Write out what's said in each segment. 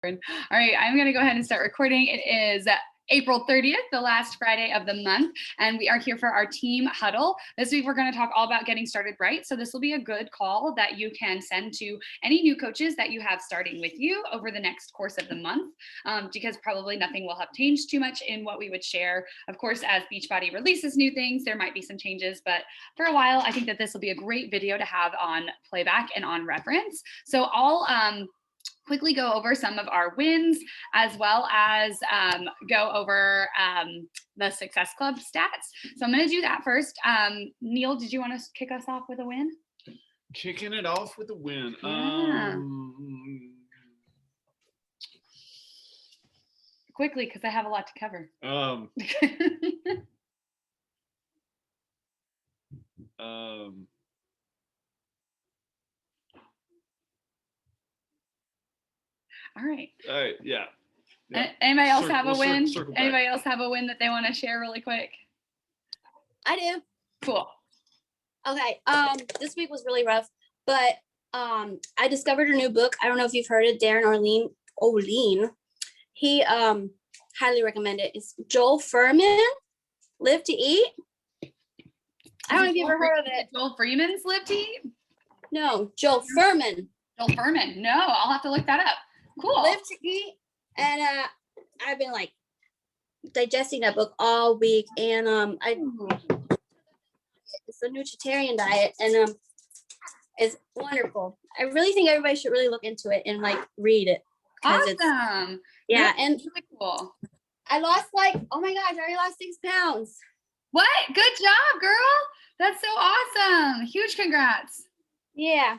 girlfriend. All right, I'm going to go ahead and start recording. It is April 30th, the last Friday of the month, and we are here for our team huddle. This week, we're going to talk all about getting started right. So this will be a good call that you can send to any new coaches that you have starting with you over the next course of the month, because probably nothing will have changed too much in what we would share. Of course, as Beachbody releases new things, there might be some changes, but for a while, I think that this will be a great video to have on playback and on reference. So I'll quickly go over some of our wins, as well as go over the Success Club stats. So I'm going to do that first. Neil, did you want to kick us off with a win? Kicking it off with a win. Yeah. Quickly, because I have a lot to cover. All right. Yeah. Anybody else have a win? Anybody else have a win that they want to share really quick? I do. Cool. Okay. This week was really rough, but I discovered a new book. I don't know if you've heard it, Darren Oline. He highly recommend it. It's Joel Furman, Live to Eat. I don't know if you've ever heard of it. Joel Freeman's Live to Eat? No, Joel Furman. Joel Furman. No, I'll have to look that up. Cool. Live to Eat. And I've been like digesting that book all week, and it's a nutritarian diet, and it's wonderful. I really think everybody should really look into it and like read it. Awesome. Yeah, That's and really cool. I lost oh my gosh, I already lost 6 pounds. What? Good job, girl. That's so awesome. Huge congrats. Yeah.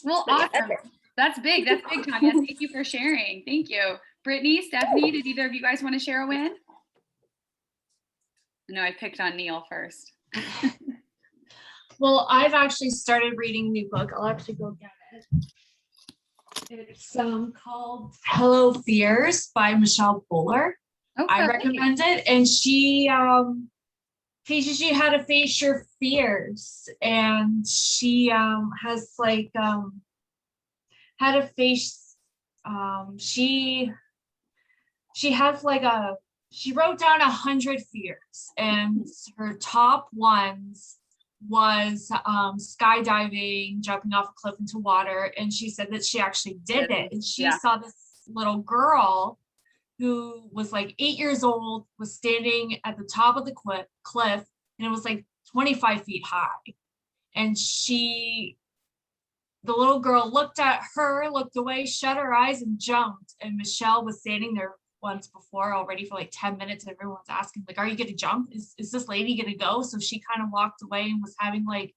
Well, awesome. That's big. That's big, Tanya. Thank you for sharing. Thank you. Brittany, Stephanie, did either of you guys want to share a win? No, I picked on Neil first. Well, I've actually started reading a new book. I'll actually go get it. It's called Hello Fears by Michelle Poler. Okay. I recommend it. And she teaches you how to face your fears. And she has like how to face, she has like she wrote down 100 fears, and her top ones was skydiving, jumping off a cliff into water. And she said that she actually did it. And she saw this little girl who was like 8 years old, was standing at the top of the cliff, and it was like 25 feet high. And the little girl looked at her, looked away, shut her eyes, and jumped. And Michelle was standing there once before already for like 10 minutes. And everyone was asking, like, are you going to jump? Is this lady going to go? So she kind of walked away and was having like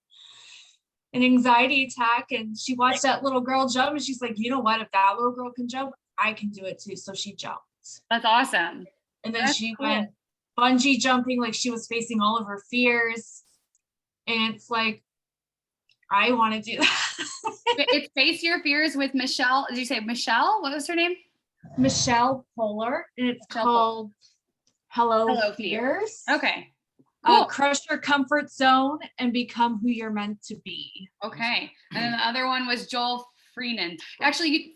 an anxiety attack. And she watched that little girl jump, and she's like, you know what? If that little girl can jump, I can do it too. So she jumped. That's awesome. And then she went bungee jumping, like she was facing all of her fears. And it's like, I want to do that. It's Face Your Fears with Michelle. Did you say Michelle? What was her name? Michelle Poler. And it's called Hello Fears. Okay. Cool. Crush your comfort zone and become who you're meant to be. Okay. And then the other one was Joel Freeman. Actually,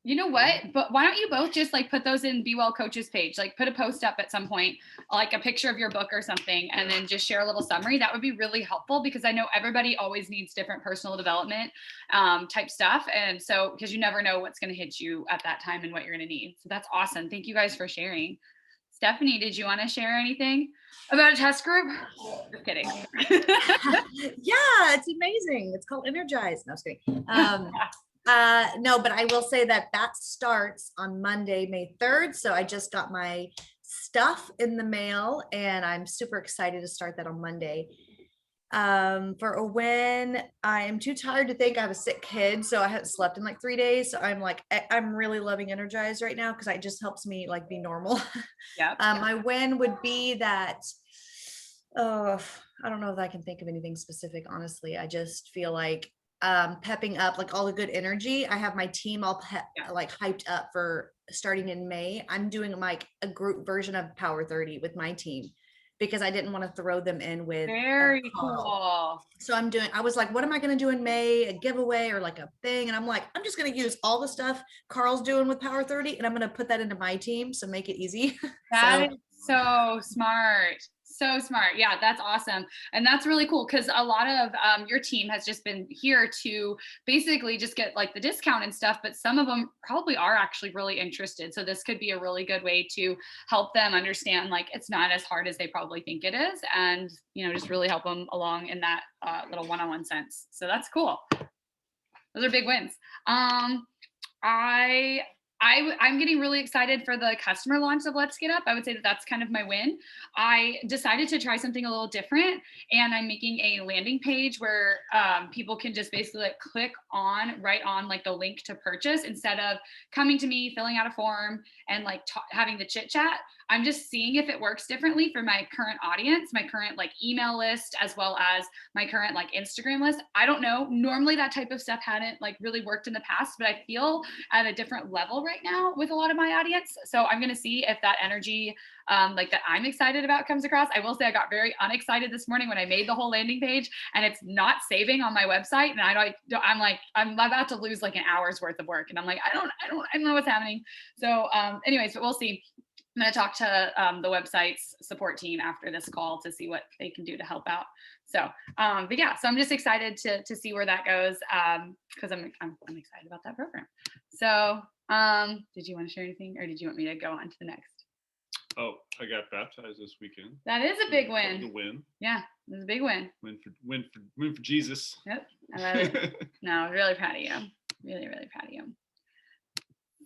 you know what? But why don't you both just like put those in Be Well Coaches page, like put a post up at some point, like a picture of your book or something, and then just share a little summary. That would be really helpful, because I know everybody always needs different personal development type stuff. And so, because you never know what's going to hit you at that time and what you're going to need. So that's awesome. Thank you guys for sharing. Stephanie, did you want to share anything about a test group? Just kidding. Yeah, it's amazing. It's called Energize. No, I was kidding. No, but I will say that starts on Monday, May 3rd. So I just got my stuff in the mail, and I'm super excited to start that on Monday. For a win, I am too tired to think. I have a sick kid, so I haven't slept in like 3 days. So I'm really loving Energize right now, because it just helps me like be normal. Yeah. My win would be that, I don't know if I can think of anything specific, honestly. I just feel like pepping up, like all the good energy. I have my team all like hyped up for starting in May. I'm doing like a group version of Power 30 with my team. because I didn't want to throw them in with Very Carl. cool. So I was like, what am I going to do in May? A giveaway or like a thing? And I'm like, I'm just going to use all the stuff Carl's doing with Power 30 and I'm going to put that into my team. So make it easy. That is so smart. So smart. Yeah, that's awesome. And that's really cool because a lot of your team has just been here to basically just get like the discount and stuff, but some of them probably are actually really interested. So this could be a really good way to help them understand like it's not as hard as they probably think it is, and just really help them along in that little one-on-one sense. So that's cool. Those are big wins. I'm getting really excited for the customer launch of Let's Get Up. I would say that that's kind of my win. I decided to try something a little different, and I'm making a landing page where people can just basically like click on right on like the link to purchase instead of coming to me, filling out a form, and like having the chit chat. I'm just seeing if it works differently for my current audience, my current like email list, as well as my current like Instagram list. I don't know. Normally that type of stuff hadn't like really worked in the past, but I feel at a different level right now with a lot of my audience. So I'm going to see if that energy like that I'm excited about comes across. I will say I got very unexcited this morning when I made the whole landing page and it's not saving on my website. And I'm about to lose like an hour's worth of work. And I'm like, I don't know what's happening. So anyways, but we'll see. I'm going to talk to the website's support team after this call to see what they can do to help out. So, but yeah, so I'm just excited to see where that goes because I'm excited about that program. So, did you want to share anything, or did you want me to go on to the next? Oh, I got baptized this weekend. That is a big win. The win. Yeah, it's a big win. Win for Jesus. Yep. I love it. No, really proud of you. Really, really proud of you.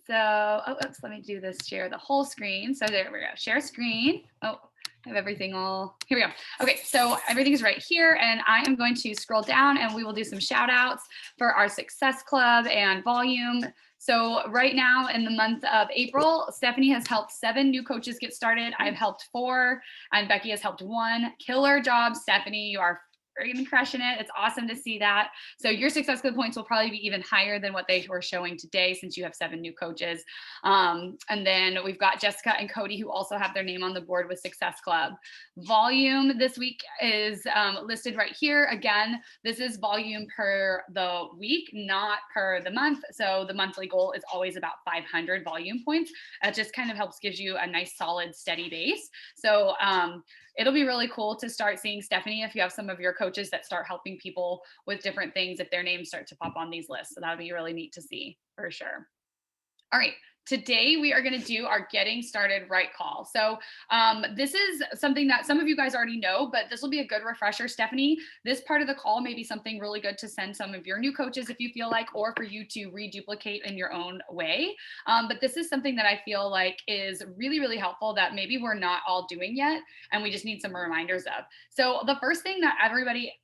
So, oops, let me do this, share the whole screen. So there we go, share screen. Oh, I have everything all, here we go. Okay, so everything is right here, and I am going to scroll down and we will do some shout outs for our Success Club and Volume. So right now in the month of April, Stephanie has helped 7 new coaches get started. I've helped 4, and Becky has helped 1. Killer job, Stephanie. You are freaking crushing it. It's awesome to see that. So your Success Club points will probably be even higher than what they were showing today since you have 7 new coaches. And then we've got Jessica and Cody who also have their name on the board with Success Club. Volume this week is listed right here. Again, this is volume per the week, not per the month. So the monthly goal is always about 500 volume points. It just kind of helps gives you a nice solid steady base. So it'll be really cool to start seeing, Stephanie, if you have some of your coaches that start helping people with different things, if their names start to pop on these lists. So that would be really neat to see for sure. All right. Today, we are going to do our getting started right call. So this is something that some of you guys already know, but this will be a good refresher. Stephanie, this part of the call may be something really good to send some of your new coaches if you feel like, or for you to reduplicate in your own way. But this is something that I feel like is really, really helpful that maybe we're not all doing yet, and we just need some reminders of. So the first thing that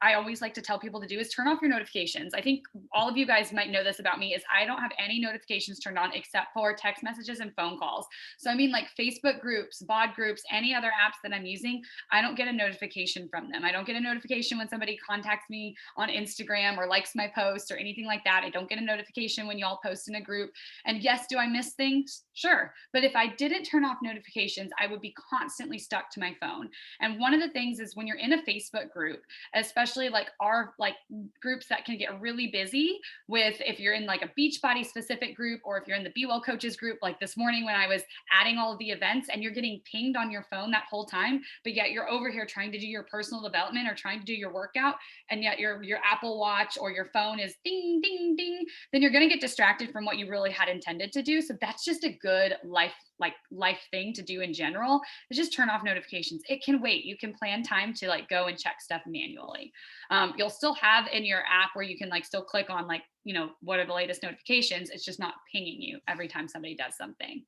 I always like to tell people to do is turn off your notifications. I think all of you guys might know this about me is I don't have any notifications turned on except for text messages and phone calls. So I mean like Facebook groups, BOD groups, any other apps that I'm using, I don't get a notification from them. I don't get a notification when somebody contacts me on Instagram or likes my post or anything like that. I don't get a notification when y'all post in a group. And yes, do I miss things? Sure. But if I didn't turn off notifications, I would be constantly stuck to my phone. And one of the things is when you're in a Facebook group, especially like our like groups that can get really busy with, if you're in like a Beachbody specific group, or if you're in the Be Well Coaches group, like this morning when I was adding all of the events and you're getting pinged on your phone that whole time, but yet you're over here trying to do your personal development or trying to do your workout, and yet your Apple Watch or your phone is ding, ding, ding, then you're going to get distracted from what you really had intended to do. So that's just a good life thing to do in general, is just turn off notifications. It can wait. You can plan time to like go and check stuff manually. You'll still have in your app where you can like still click on like, what are the latest notifications. It's just not pinging you every time somebody does something.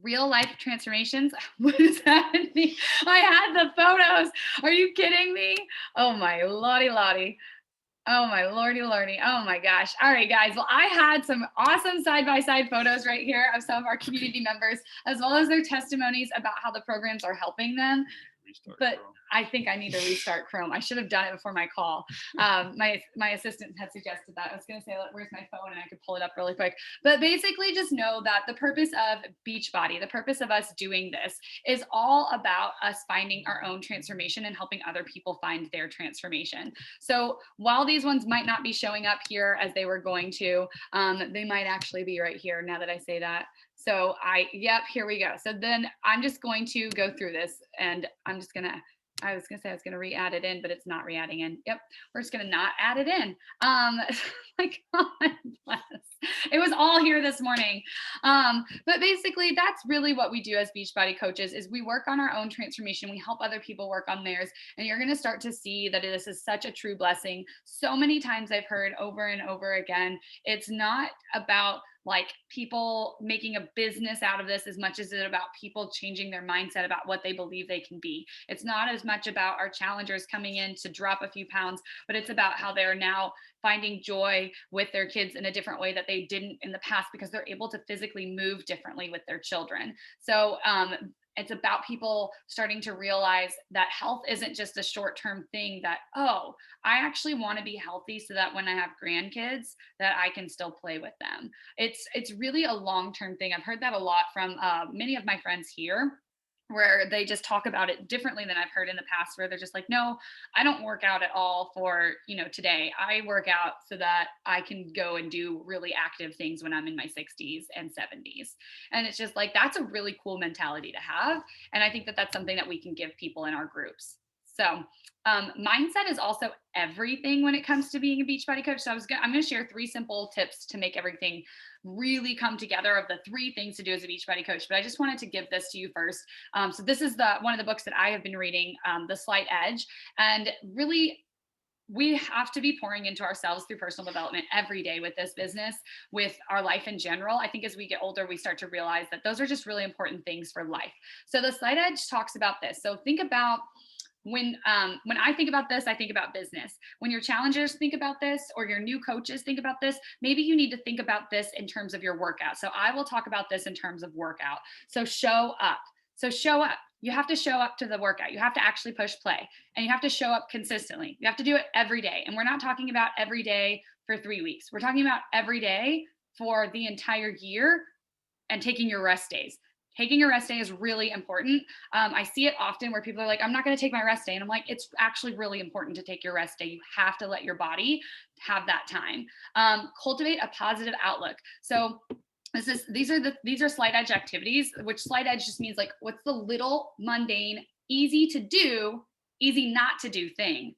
Real life transformations. What does that mean? I had the photos. Are you kidding me? Oh my lottie. Oh my lordy. Oh my gosh. All right, guys. Well, I had some awesome side-by-side photos right here of some of our community members, as well as their testimonies about how the programs are helping them. restart. but Chrome. I think I need to restart Chrome. I should have done it before my call. My assistant had suggested that. I was going to say, where's my phone? And I could pull it up really quick. But basically just know that the purpose of Beachbody, the purpose of us doing this is all about us finding our own transformation and helping other people find their transformation. So while these ones might not be showing up here as they were going to, they might actually be right here now that I say that. So yep, here we go. So then I'm just going to go through this and I was gonna say I was gonna re-add it in, but it's not re-adding in. Yep, we're just gonna not add it in. My God bless. It was all here this morning. But basically that's really what we do as Beachbody coaches is we work on our own transformation. We help other people work on theirs. And you're gonna start to see that this is such a true blessing. So many times I've heard over and over again, it's not about like people making a business out of this as much as it's about people changing their mindset about what they believe they can be. It's not as much about our challengers coming in to drop a few pounds, but it's about how they're now finding joy with their kids in a different way that they didn't in the past because they're able to physically move differently with their children. So it's about people starting to realize that health isn't just a short-term thing that, oh, I actually want to be healthy so that when I have grandkids that I can still play with them. It's really a long-term thing. I've heard that a lot from many of my friends here, where they just talk about it differently than I've heard in the past, where they're just like, no, I don't work out at all for, today. I work out so that I can go and do really active things when I'm in my 60s and 70s. And it's just like, that's a really cool mentality to have. And I think that that's something that we can give people in our groups. So mindset is also everything when it comes to being a Beachbody coach. So I'm going to share 3 simple tips to make everything really come together of the 3 things to do as a Beachbody coach. But I just wanted to give this to you first. So this is one of the books that I have been reading, The Slight Edge. And really, we have to be pouring into ourselves through personal development every day with this business, with our life in general. I think as we get older, we start to realize that those are just really important things for life. So The Slight Edge talks about this. So think about when I think about this, I think about business. When your challengers think about this, or your new coaches think about this, maybe you need to think about this in terms of your workout. So I will talk about this in terms of workout. So show up. You have to show up to the workout. You have to actually push play, and you have to show up consistently. You have to do it every day. And we're not talking about every day for 3 weeks. We're talking about every day for the entire year and taking your rest days. Taking your rest day is really important. I see it often where people are like, I'm not going to take my rest day. And I'm like, it's actually really important to take your rest day. You have to let your body have that time. Cultivate a positive outlook. So these are slight edge activities, which slight edge just means like, what's the little mundane, easy to do, easy not to do thing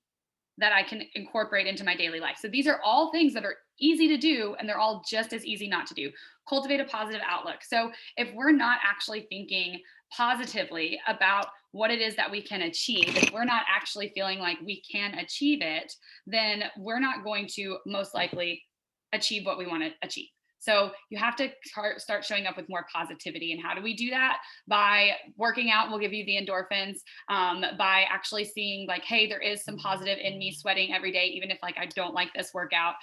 that I can incorporate into my daily life. So these are all things that are easy to do, and they're all just as easy not to do. Cultivate a positive outlook. So if we're not actually thinking positively about what it is that we can achieve, if we're not actually feeling like we can achieve it, then we're not going to most likely achieve what we want to achieve. So you have to start showing up with more positivity. And how do we do that? By working out will give you the endorphins, by actually seeing like, hey, there is some positive in me sweating every day, even if like I don't like this workout.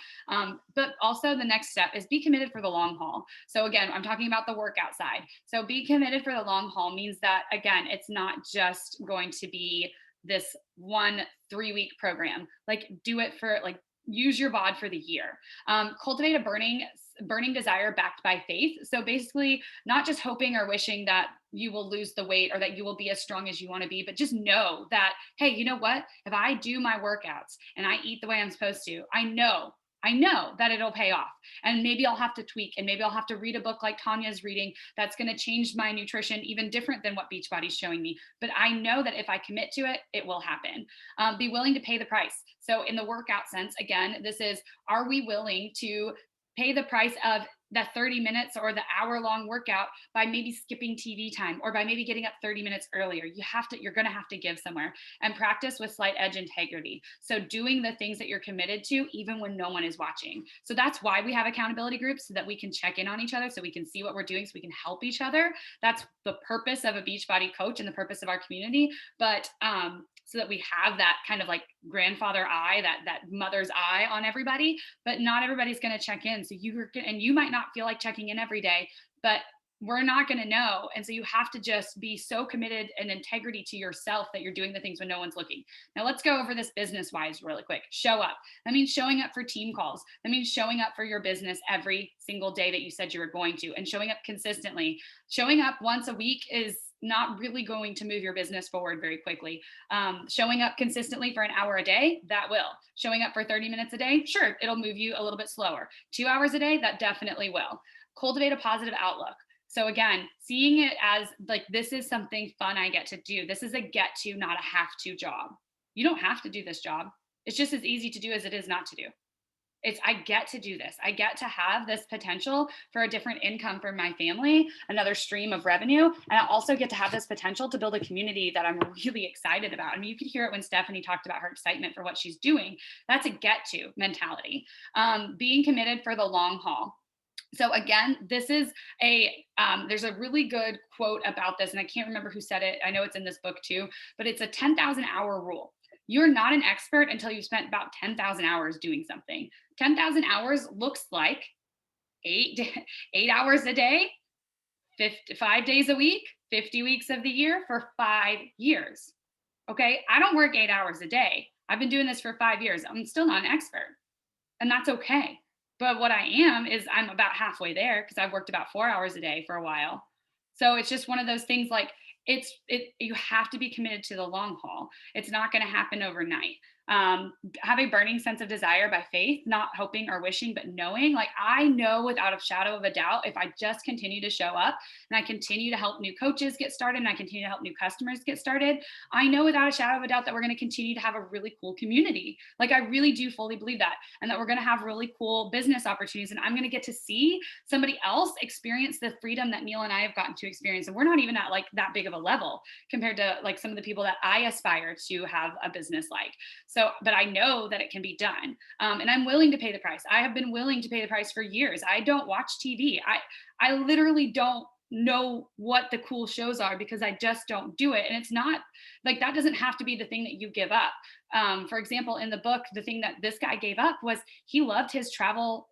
But also the next step is be committed for the long haul. So again, I'm talking about the workout side. So be committed for the long haul means that, again, it's not just going to be this 1 3-week program. Like do it for like, use your bod for the year. Cultivate a burning desire backed by faith. So basically not just hoping or wishing that you will lose the weight or that you will be as strong as you want to be, but just know that, hey, you know what? If I do my workouts and I eat the way I'm supposed to, I know that it'll pay off. And maybe I'll have to tweak, and maybe I'll have to read a book like Tanya's reading that's going to change my nutrition even different than what Beachbody's showing me. But I know that if I commit to it, it will happen. Be willing to pay the price. So in the workout sense, again, this is, are we willing to pay the price of the 30 minutes or the hour-long workout by maybe skipping TV time, or by maybe getting up 30 minutes earlier? You're going to have to give somewhere, and practice with slight edge integrity. So doing the things that you're committed to, even when no one is watching. So that's why we have accountability groups, so that we can check in on each other, so we can see what we're doing, so we can help each other. That's the purpose of a Beachbody coach and the purpose of our community. But so that we have that kind of like grandfather eye, that mother's eye on everybody, but not everybody's going to check in. So you might not feel like checking in every day, but we're not going to know. And so you have to just be so committed and integrity to yourself that you're doing the things when no one's looking. Now let's go over this business wise really quick. Show up. That means showing up for team calls. That means showing up for your business every single day that you said you were going to, and showing up consistently. Showing up once a week is not really going to move your business forward very quickly. Showing up consistently for an hour a day, that will. Showing up for 30 minutes a day, sure, it'll move you a little bit slower. 2 hours a day, that definitely will. Cultivate a positive outlook. So again, seeing it as like, this is something fun I get to do. This is a get to, not a have to job. You don't have to do this job. It's just as easy to do as it is not to do. It's, I get to do this. I get to have this potential for a different income for my family, another stream of revenue. And I also get to have this potential to build a community that I'm really excited about. I mean, you could hear it when Stephanie talked about her excitement for what she's doing. That's a get to mentality. Being committed for the long haul. So again, this is there's a really good quote about this, and I can't remember who said it. I know it's in this book too, but it's a 10,000 hour rule. You're not an expert until you've spent about 10,000 hours doing something. 10,000 hours looks like 8 hours a day, 5 days a week, 50 weeks of the year for 5 years. Okay, I don't work 8 hours a day. I've been doing this for 5 years. I'm still not an expert, and that's okay. But what I am is I'm about halfway there because I've worked about 4 hours a day for a while. So it's just one of those things, like you have to be committed to the long haul. It's not going to happen overnight. Have a burning sense of desire by faith, not hoping or wishing, but knowing. Like, I know without a shadow of a doubt, if I just continue to show up and I continue to help new coaches get started and I continue to help new customers get started, I know without a shadow of a doubt that we're going to continue to have a really cool community. Like, I really do fully believe that, and that we're going to have really cool business opportunities, and I'm going to get to see somebody else experience the freedom that Neil and I have gotten to experience. And we're not even at like that big of a level compared to like some of the people that I aspire to have a business like. So, but I know that it can be done. And I'm willing to pay the price. I have been willing to pay the price for years. I don't watch TV. I literally don't know what the cool shows are because I just don't do it. And it's not like, that doesn't have to be the thing that you give up. For example, in the book, the thing that this guy gave up was he loved his travel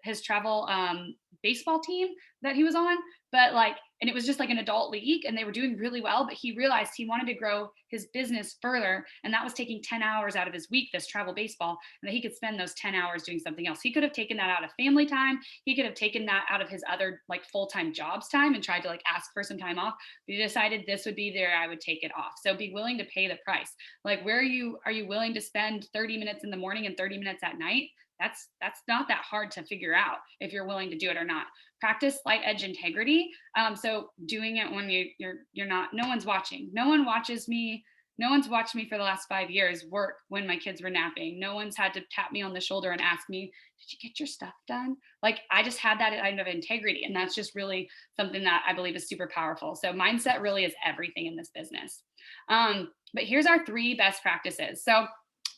baseball team that he was on, but like, and it was just like an adult league and they were doing really well, but he realized he wanted to grow his business further. And that was taking 10 hours out of his week, this travel baseball, and that he could spend those 10 hours doing something else. He could have taken that out of family time. He could have taken that out of his other like full-time jobs time and tried to like ask for some time off. But he decided this would be there. I would take it off. So be willing to pay the price. Like, are you willing to spend 30 minutes in the morning and 30 minutes at night? That's not that hard to figure out if you're willing to do it or not. Practice slight edge integrity. So doing it when you're not, no one's watching. No one watches me. No one's watched me for the last 5 years work when my kids were napping. No one's had to tap me on the shoulder and ask me, did you get your stuff done? Like, I just had that kind of integrity. And that's just really something that I believe is super powerful. So mindset really is everything in this business. But here's our 3 best practices. So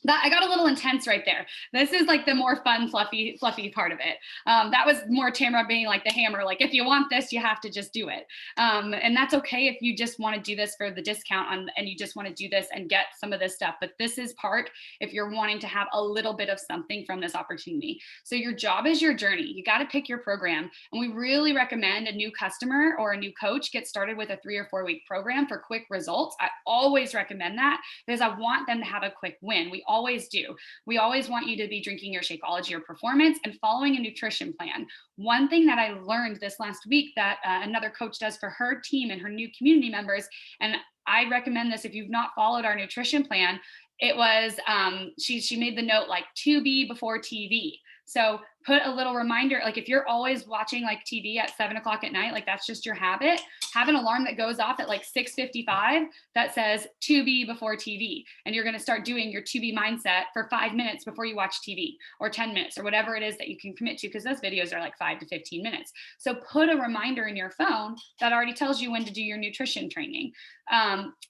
that I got a little intense right there. This is like the more fun, fluffy part of it. That was more Tamara being like the hammer, like, if you want this, you have to just do it. And that's okay if you just want to do this for the discount and you just want to do this and get some of this stuff. But this is part if you're wanting to have a little bit of something from this opportunity. So your job is your journey. You got to pick your program. And we really recommend a new customer or a new coach get started with a 3 or 4 week program for quick results. I always recommend that because I want them to have a quick win. We always do. We always want you to be drinking your Shakeology or Performance and following a nutrition plan. One thing that I learned this last week that another coach does for her team and her new community members, and I recommend this if you've not followed our nutrition plan, it was, she made the note like to be before TV. So put a little reminder, like if you're always watching like TV at 7 o'clock at night, like that's just your habit, have an alarm that goes off at like 6:55 that says to be before TV. And you're going to start doing your to be mindset for 5 minutes before you watch TV, or 10 minutes or whatever it is that you can commit to, because those videos are like 5 to 15 minutes. So put a reminder in your phone that already tells you when to do your nutrition training.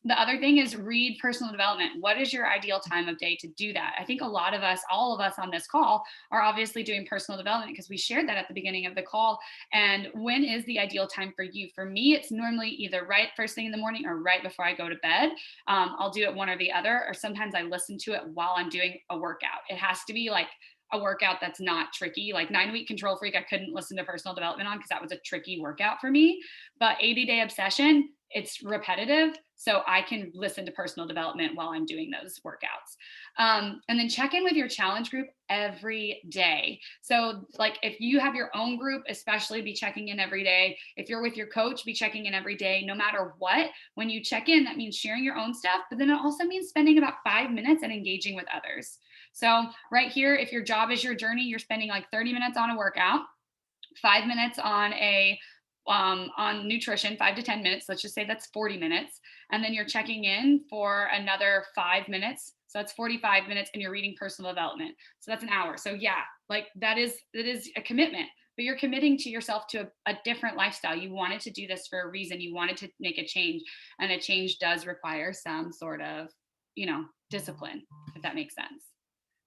The other thing is read personal development. What is your ideal time of day to do that? I think a lot of us, all of us on this call are obviously doing personal development because we shared that at the beginning of the call. And when is the ideal time for you? For me, it's normally either right first thing in the morning or right before I go to bed. I'll do it one or the other, or sometimes I listen to it while I'm doing a workout. It has to be like a workout that's not tricky. Like 9-week control freak, I couldn't listen to personal development on because that was a tricky workout for me. But 80-day obsession, it's repetitive. So I can listen to personal development while I'm doing those workouts. And then check in with your challenge group every day. So like if you have your own group, especially be checking in every day. If you're with your coach, be checking in every day, no matter what. When you check in, that means sharing your own stuff, but then it also means spending about 5 minutes and engaging with others. So right here, if your job is your journey, you're spending like 30 minutes on a workout, 5 minutes on nutrition, 5 to 10 minutes. Let's just say that's 40 minutes. And then you're checking in for another 5 minutes. So that's 45 minutes, and you're reading personal development. So that's an hour. So yeah, like that is a commitment, but you're committing to yourself to a different lifestyle. You wanted to do this for a reason. You wanted to make a change, and a change does require some sort of, discipline, if that makes sense.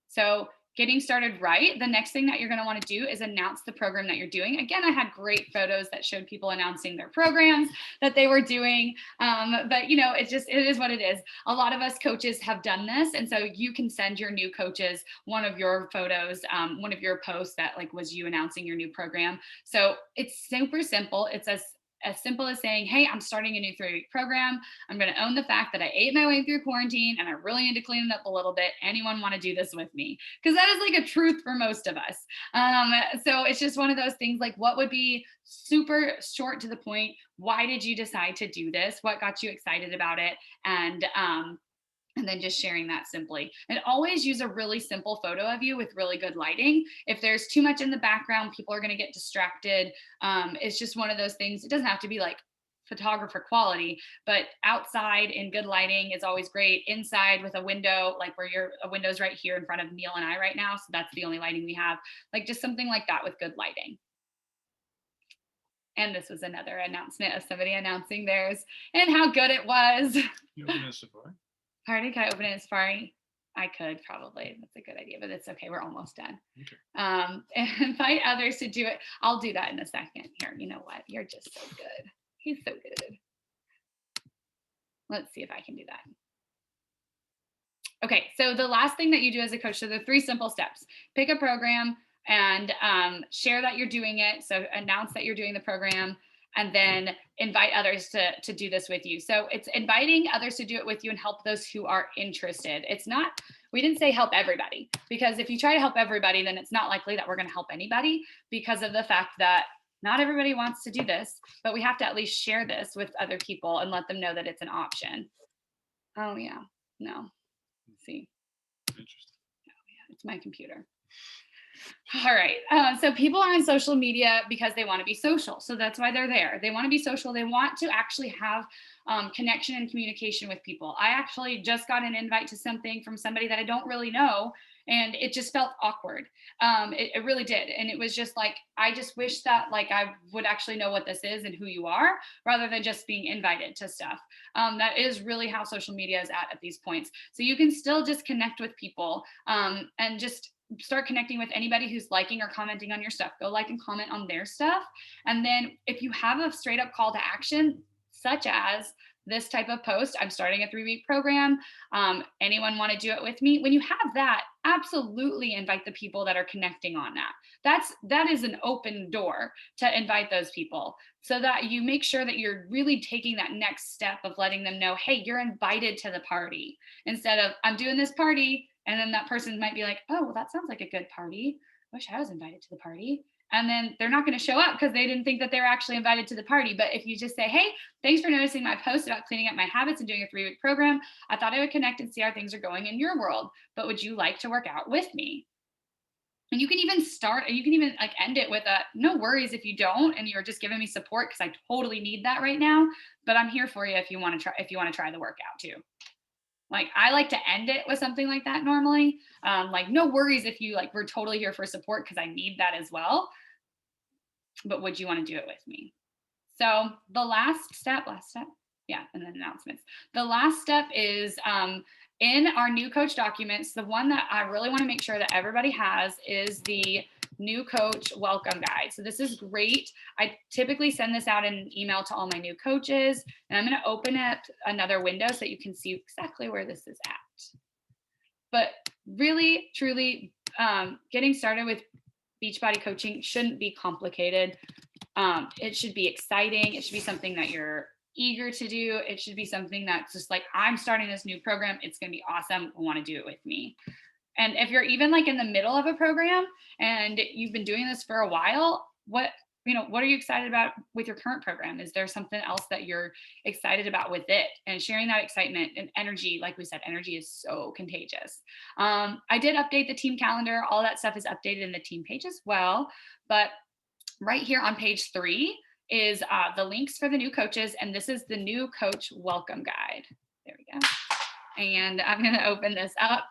So getting started right, the next thing that you're going to want to do is announce the program that you're doing. Again, I had great photos that showed people announcing their programs that they were doing. But it is what it is. A lot of us coaches have done this. And so you can send your new coaches one of your photos, one of your posts that like was you announcing your new program. So it's super simple. It's as simple as saying, hey, I'm starting a new 3-week program. I'm going to own the fact that I ate my way through quarantine and I really need to clean it up a little bit. Anyone want to do this with me? Because that is like a truth for most of us. So it's just one of those things, like what would be super short to the point? Why did you decide to do this? What got you excited about it? And then just sharing that simply. And always use a really simple photo of you with really good lighting. If there's too much in the background, people are going to get distracted. It's just one of those things. It doesn't have to be like photographer quality, but outside in good lighting is always great. Inside with a window, like where a window's right here in front of Neil and I right now. So that's the only lighting we have. Like just something like that with good lighting. And this was another announcement of somebody announcing theirs and how good it was. You open a Safari? Pardon, can I open it in Safari? I could probably. That's a good idea, but it's okay. We're almost done. Okay. Invite others to do it. I'll do that in a second. Here, you know what? You're just so good. He's so good. Let's see if I can do that. Okay, so the last thing that you do as a coach, so the 3 simple steps. Pick a program and share that you're doing it. So announce that you're doing the program, and then invite others to do this with you. So it's inviting others to do it with you and help those who are interested. It's not, we didn't say help everybody, because if you try to help everybody, then it's not likely that we're going to help anybody, because of the fact that not everybody wants to do this, but we have to at least share this with other people and let them know that it's an option. Oh yeah, no, let's see. Interesting. Oh yeah, it's my computer. All right. So people are on social media because they want to be social. So that's why they're there. They want to be social. They want to actually have connection and communication with people. I actually just got an invite to something from somebody that I don't really know, and it just felt awkward. It really did. And it was just like, I just wish that like I would actually know what this is and who you are, rather than just being invited to stuff. That is really how social media is at these points. So you can still just connect with people and just start connecting with anybody who's liking or commenting on your stuff. Go like and comment on their stuff. And then if you have a straight up call to action, such as this type of post, I'm starting a 3-week program. Anyone want to do it with me? When you have that, absolutely invite the people that are connecting on that. That is an open door to invite those people, so that you make sure that you're really taking that next step of letting them know, hey, you're invited to the party, instead of I'm doing this party. And then that person might be like, oh, well, that sounds like a good party. I wish I was invited to the party. And then they're not going to show up because they didn't think that they were actually invited to the party. But if you just say, hey, thanks for noticing my post about cleaning up my habits and doing a 3-week program. I thought I would connect and see how things are going in your world. But would you like to work out with me? And you can even like end it with a no worries if you don't, and you're just giving me support because I totally need that right now. But I'm here for you if you want to try the workout too. Like I like to end it with something like that normally. Like no worries if you like, we're totally here for support because I need that as well. But would you want to do it with me? So the last step, yeah, and then announcements. The last step is in our new coach documents, the one that I really want to make sure that everybody has is the new coach welcome guide. So this is great. I typically send this out in an email to all my new coaches, and I'm going to open up another window so you can see exactly where this is at. But really, truly, getting started with Beachbody coaching shouldn't be complicated. It should be exciting. It should be something that you're eager to do. It should be something that's just like, I'm starting this new program. It's going to be awesome. I want to do it with me. And if you're even like in the middle of a program and you've been doing this for a while, what are you excited about with your current program? Is there something else that you're excited about with it? And sharing that excitement and energy, like we said, energy is so contagious. I did update the team calendar. All that stuff is updated in the team page as well. But right here on page 3 is the links for the new coaches. And this is the new coach welcome guide. There we go. And I'm going to open this up.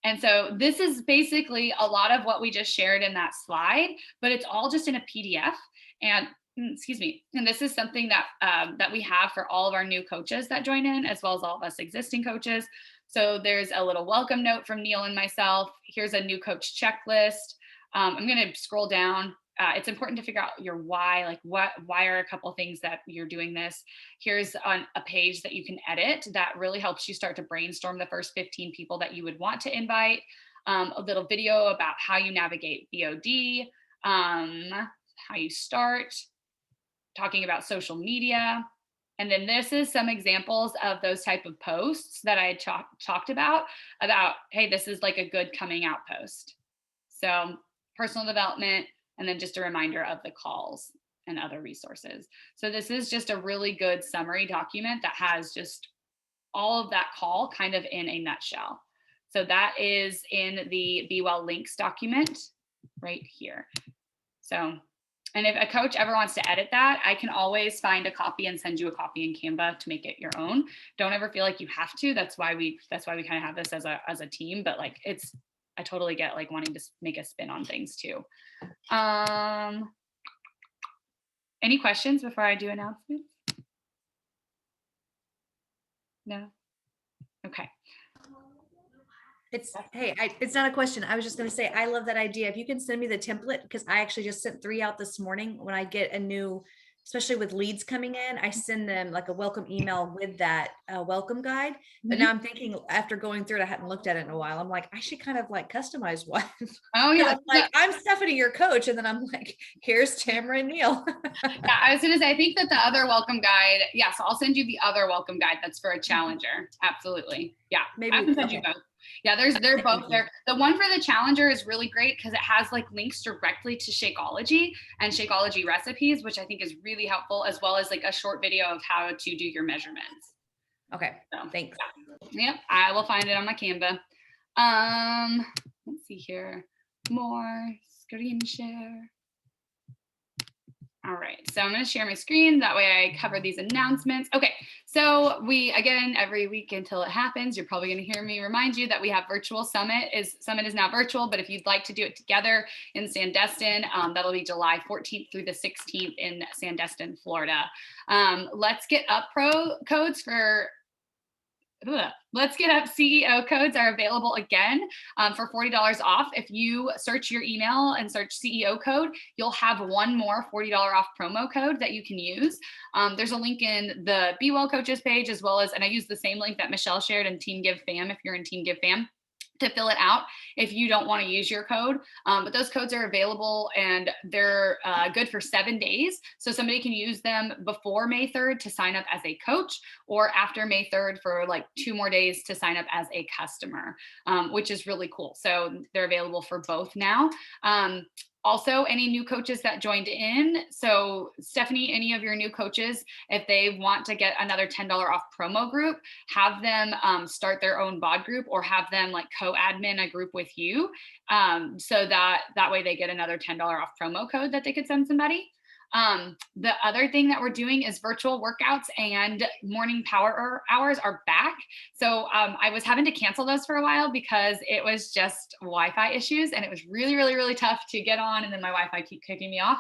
And so this is basically a lot of what we just shared in that slide, but it's all just in a PDF. And excuse me. And this is something that that we have for all of our new coaches that join in, as well as all of us existing coaches. So there's a little welcome note from Neil and myself. Here's a new coach checklist. I'm going to scroll down. It's important to figure out your why, like why are a couple of things that you're doing this. Here's a page that you can edit that really helps you start to brainstorm the first 15 people that you would want to invite. A little video about how you navigate BOD, how you start, talking about social media. And then this is some examples of those type of posts that I had talked about, hey, this is like a good coming out post. So personal development, and then just a reminder of the calls and other resources. So this is just a really good summary document that has just all of that call kind of in a nutshell. So that is in the Be Well links document right here. So, and if a coach ever wants to edit that, I can always find a copy and send you a copy in Canva to make it your own. Don't ever feel like you have to. That's why we kind of have this as a team, but like I totally get like wanting to make a spin on things too. Any questions before I do announcements? No? Okay. It's not a question. I was just going to say, I love that idea. If you can send me the template, because I actually just sent 3 out this morning. When I get a new, especially with leads coming in, I send them like a welcome email with that welcome guide. But now I'm thinking, after going through it, I hadn't looked at it in a while. I'm like, I should kind of like customize one. Oh yeah. I'm like, I'm Stephanie, your coach. And then I'm like, here's Tamara and Neil. Yeah, I was going to say, I think that the other welcome guide, yeah, so I'll send you the other welcome guide that's for a challenger. Absolutely. Yeah, maybe I can send you both. Yeah, they're both there. The one for the challenger is really great because it has like links directly to Shakeology and Shakeology recipes, which I think is really helpful, as well as like a short video of how to do your measurements. Okay, so thanks. Yeah. Yep, I will find it on my Canva. Let's see here. More screen share. All right, so I'm going to share my screen. That way I cover these announcements. Okay, so again, every week until it happens, you're probably going to hear me remind you that we have virtual summit. Summit is now virtual, but if you'd like to do it together in Sandestin, that'll be July 14th through the 16th in Sandestin, Florida. Let's Get Up Pro codes for Let's Get Up CEO codes are available again for $40 off. If you search your email and search CEO code, you'll have one more $40 off promo code that you can use. There's a link in the Be Well Coaches page, as well as, and I use the same link that Michelle shared in Team Give Fam if you're in Team Give Fam, to fill it out if you don't want to use your code. But those codes are available and they're good for 7 days. So somebody can use them before May 3rd to sign up as a coach, or after May 3rd for like 2 more days to sign up as a customer, which is really cool. So they're available for both now. Also, any new coaches that joined in. So Stephanie, any of your new coaches, if they want to get another $10 off promo group, have them start their own bod group, or have them like co-admin a group with you. So that way they get another $10 off promo code that they could send somebody. The other thing that we're doing is virtual workouts and morning power hours are back. So I was having to cancel those for a while because it was just Wi-Fi issues, and it was really, really, really tough to get on. And then my Wi-Fi keep kicking me off.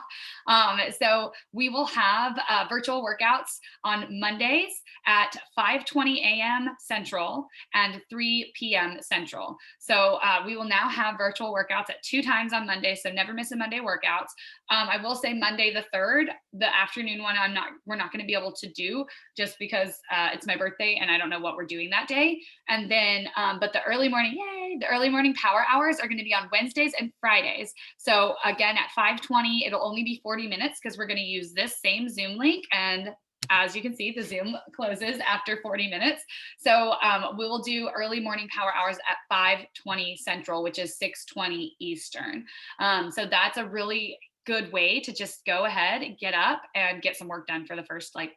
So we will have virtual workouts on Mondays at 5:20 a.m. Central and 3 p.m. Central. So we will now have virtual workouts at 2 times on Monday. So never miss a Monday workouts. I will say Monday the 3rd, the afternoon one, we're not going to be able to do just because it's my birthday and I don't know what we're doing that day. And then, but the early morning power hours are going to be on Wednesdays and Fridays. So again, at 5:20, it'll only be 40 minutes because we're going to use this same Zoom link. And as you can see, the Zoom closes after 40 minutes. So we will do early morning power hours at 5:20 Central, which is 6:20 Eastern. So that's a really good way to just go ahead and get up and get some work done for the first like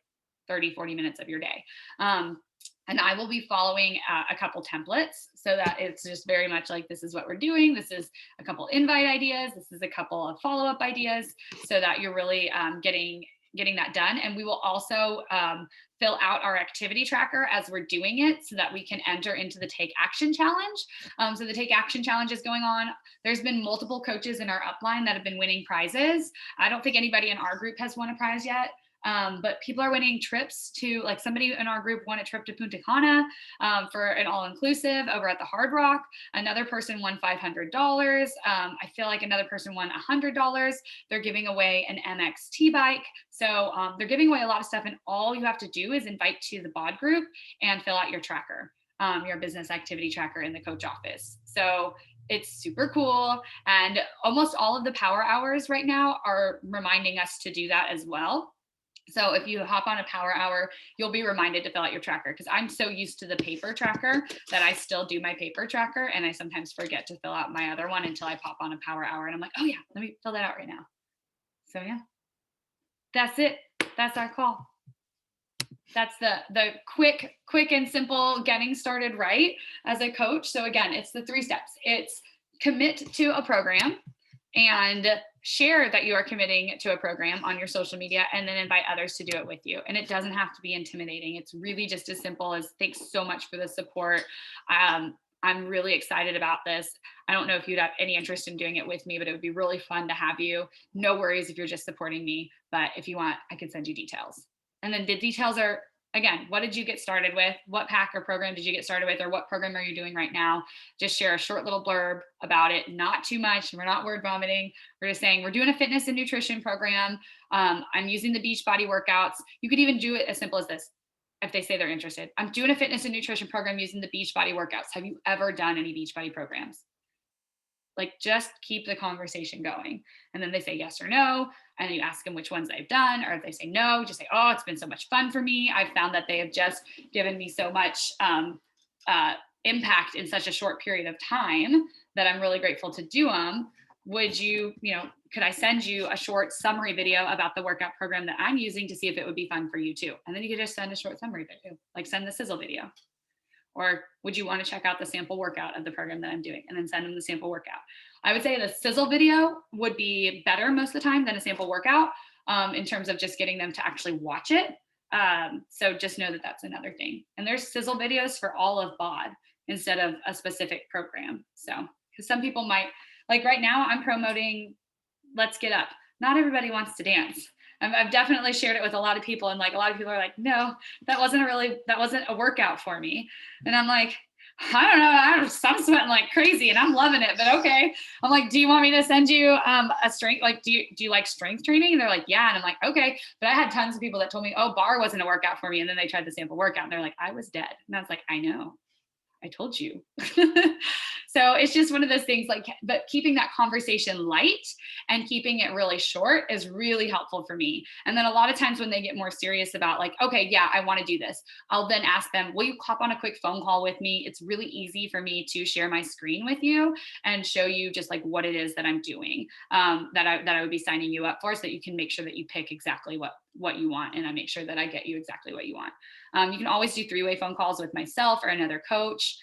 30, 40 minutes of your day. And I will be following a couple templates so that it's just very much like, this is what we're doing. This is a couple invite ideas. This is a couple of follow-up ideas so that you're really getting that done. And we will also fill out our activity tracker as we're doing it so that we can enter into the Take Action Challenge. So the Take Action Challenge is going on. There's been multiple coaches in our upline that have been winning prizes. I don't think anybody in our group has won a prize yet. But people are winning trips to, like, somebody in our group won a trip to Punta Cana for an all-inclusive over at the Hard Rock. Another person won $500. I feel like another person won $100. They're giving away an MXT bike. So they're giving away a lot of stuff, and all you have to do is invite to the BOD group and fill out your tracker, your business activity tracker in the coach office. So it's super cool. And almost all of the power hours right now are reminding us to do that as well. So if you hop on a power hour, you'll be reminded to fill out your tracker, because I'm so used to the paper tracker that I still do my paper tracker. And I sometimes forget to fill out my other one until I pop on a power hour and I'm like, oh yeah, let me fill that out right now. So yeah, that's it. That's our call. That's the quick and simple getting started right as a coach. So again, it's the 3 steps. It's commit to a program and share that you are committing to a program on your social media, and then invite others to do it with you. And it doesn't have to be intimidating. It's really just as simple as, thanks so much for the support. I'm really excited about this. I don't know if you'd have any interest in doing it with me, but it would be really fun to have you. No worries if you're just supporting me, but if you want, I can send you details. And then the details are, again, what did you get started with? What pack or program did you get started with? Or what program are you doing right now? Just share a short little blurb about it, not too much. We're not word vomiting. We're just saying, we're doing a fitness and nutrition program. I'm using the Beachbody workouts. You could even do it as simple as this. If they say they're interested, I'm doing a fitness and nutrition program using the Beachbody workouts. Have you ever done any Beachbody programs? Like, just keep the conversation going. And then they say yes or no. And you ask them which ones they've done. Or if they say no, just say, oh, it's been so much fun for me. I've found that they have just given me so much impact in such a short period of time that I'm really grateful to do them. Would you, could I send you a short summary video about the workout program that I'm using to see if it would be fun for you too? And then you could just send a short summary video, like send the sizzle video. Or would you want to check out the sample workout of the program that I'm doing, and then send them the sample workout? I would say the sizzle video would be better most of the time than a sample workout in terms of just getting them to actually watch it. So just know that that's another thing. And there's sizzle videos for all of BOD instead of a specific program. So, because some people might, like right now I'm promoting Let's Get Up. Not everybody wants to dance. I've definitely shared it with a lot of people, and like a lot of people are like, no, that wasn't a workout for me. And I'm like, I don't know, I'm sweating like crazy and I'm loving it, but okay. I'm like, do you want me to send you a strength, like, do you like strength training? And they're like, yeah. And I'm like, okay. But I had tons of people that told me, oh, bar wasn't a workout for me. And then they tried the sample workout and they're like, I was dead. And I was like, I know, I told you. So it's just one of those things, like, but keeping that conversation light and keeping it really short is really helpful for me. And then a lot of times when they get more serious about like, okay, yeah, I want to do this, I'll then ask them, will you hop on a quick phone call with me? It's really easy for me to share my screen with you and show you just like what it is that I'm doing, that I would be signing you up for, so that you can make sure that you pick exactly what you want. And I make sure that I get you exactly what you want. You can always do 3-way phone calls with myself or another coach.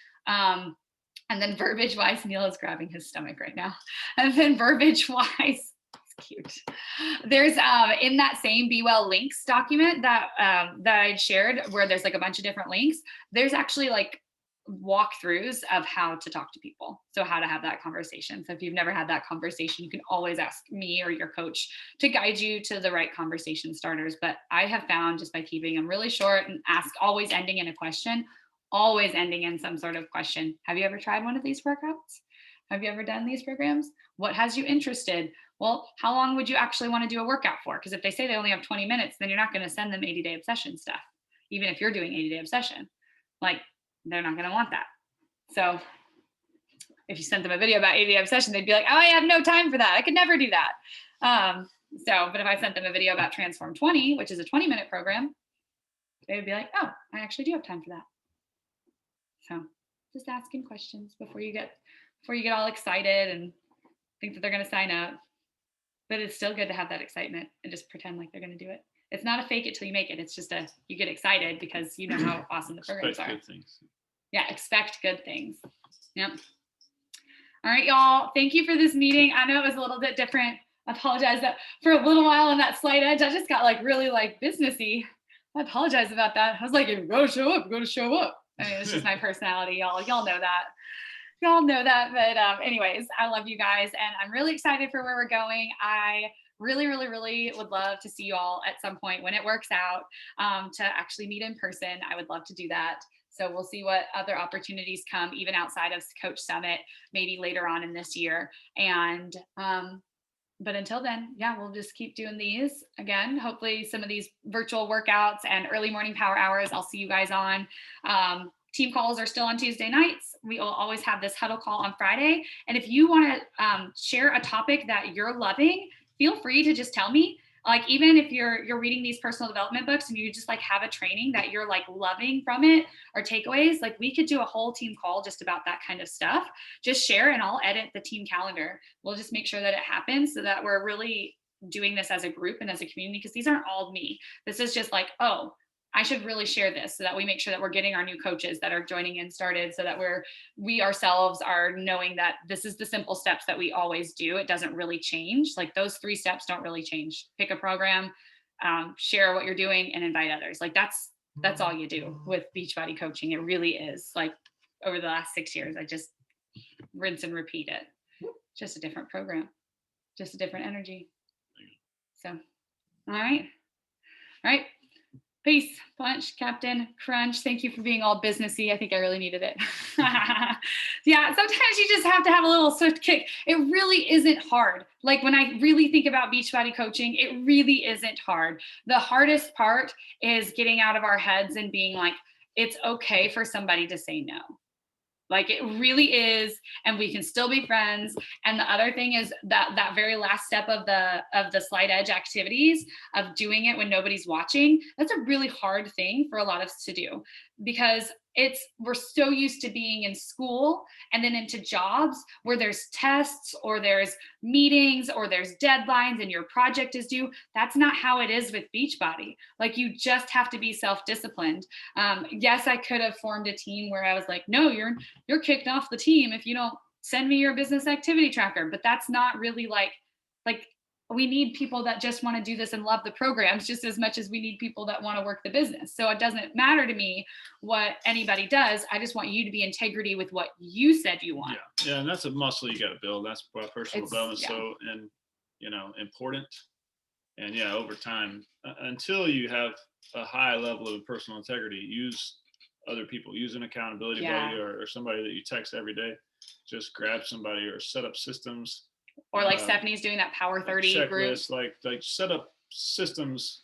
And then verbiage wise, Neil is grabbing his stomach right now. And then verbiage wise, it's cute. There's in that same Be Well links document that I shared, where there's like a bunch of different links, there's actually like walkthroughs of how to talk to people. So how to have that conversation. So if you've never had that conversation, you can always ask me or your coach to guide you to the right conversation starters. But I have found, just by keeping them really short and always ending in a question, always ending in some sort of question. Have you ever tried one of these workouts? Have you ever done these programs? What has you interested? Well, how long would you actually want to do a workout for? Because if they say they only have 20 minutes, then you're not going to send them 80-day obsession stuff. Even if you're doing 80-day obsession, like they're not going to want that. So if you sent them a video about 80-day obsession, they'd be like, oh, I have no time for that. I could never do that. But if I sent them a video about Transform 20, which is a 20-minute program, they would be like, oh, I actually do have time for that. So just asking questions before you get all excited and think that they're going to sign up. But it's still good to have that excitement and just pretend like they're going to do it. It's not a fake it till you make it. It's just you get excited because you know how awesome the programs are. Good things. Yeah, expect good things. Yep. All right, y'all. Thank you for this meeting. I know it was a little bit different. I apologize that for a little while on that slight edge, I just got like really like businessy. I apologize about that. I was like, if you go show up, you go to show up. I mean, it's just my personality, y'all. Y'all know that. Y'all know that. But anyways, I love you guys and I'm really excited for where we're going. I really, really, really would love to see you all at some point when it works out to actually meet in person. I would love to do that. So we'll see what other opportunities come even outside of Coach Summit, maybe later on in this year. And but until then, yeah, we'll just keep doing these. Again, hopefully some of these virtual workouts and early morning power hours, I'll see you guys on. Team calls are still on Tuesday nights. We will always have this huddle call on Friday. And if you want to share a topic that you're loving, feel free to just tell me. Like, even if you're reading these personal development books and you just like have a training that you're like loving from it or takeaways, like we could do a whole team call just about that kind of stuff. Just share and I'll edit the team calendar. We'll just make sure that it happens so that we're really doing this as a group and as a community, because these aren't all me. This is just like, oh, I should really share this so that we make sure that we're getting our new coaches that are joining in started, so that we ourselves are knowing that this is the simple steps that we always do. It doesn't really change. Like those 3 steps don't really change. Pick a program, share what you're doing, and invite others. Like that's all you do with Beachbody coaching. It really is. Like over the last 6 years, I just rinse and repeat it. Just a different program, just a different energy. So, all right. Peace, punch, Captain, crunch. Thank you for being all businessy. I think I really needed it. Yeah, sometimes you just have to have a little swift kick. It really isn't hard. Like when I really think about Beachbody coaching, it really isn't hard. The hardest part is getting out of our heads and being like, it's okay for somebody to say no. Like it really is, and we can still be friends. And the other thing is that very last step of the slight edge activities of doing it when nobody's watching, that's a really hard thing for a lot of us to do, because we're so used to being in school and then into jobs where there's tests or there's meetings or there's deadlines and your project is due. That's not how it is with Beachbody. Like you just have to be self-disciplined. Yes, I could have formed a team where I was like, no, you're kicked off the team if you don't send me your business activity tracker. But that's not really like we need people that just want to do this and love the programs just as much as we need people that want to work the business. So it doesn't matter to me what anybody does. I just want you to be in integrity with what you said you want. Yeah, and that's a muscle you got to build. That's why personal development is so important. And yeah, over time, until you have a high level of personal integrity, use other people, use an accountability buddy or somebody that you text every day. Just grab somebody or set up systems. Or like Stephanie's doing that Power 30 group. Like set up systems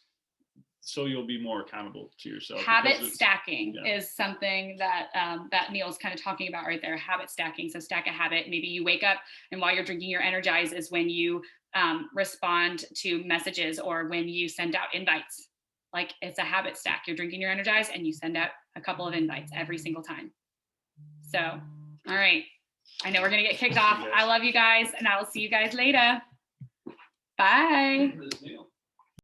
so you'll be more accountable to yourself. Habit stacking is something that that Neil's kind of talking about right there. Habit stacking. So stack a habit. Maybe you wake up and while you're drinking your Energize is when you respond to messages or when you send out invites. Like it's a habit stack. You're drinking your Energize and you send out a couple of invites every single time. So, all right. I know we're going to get kicked off. I love you guys, and I will see you guys later. Bye.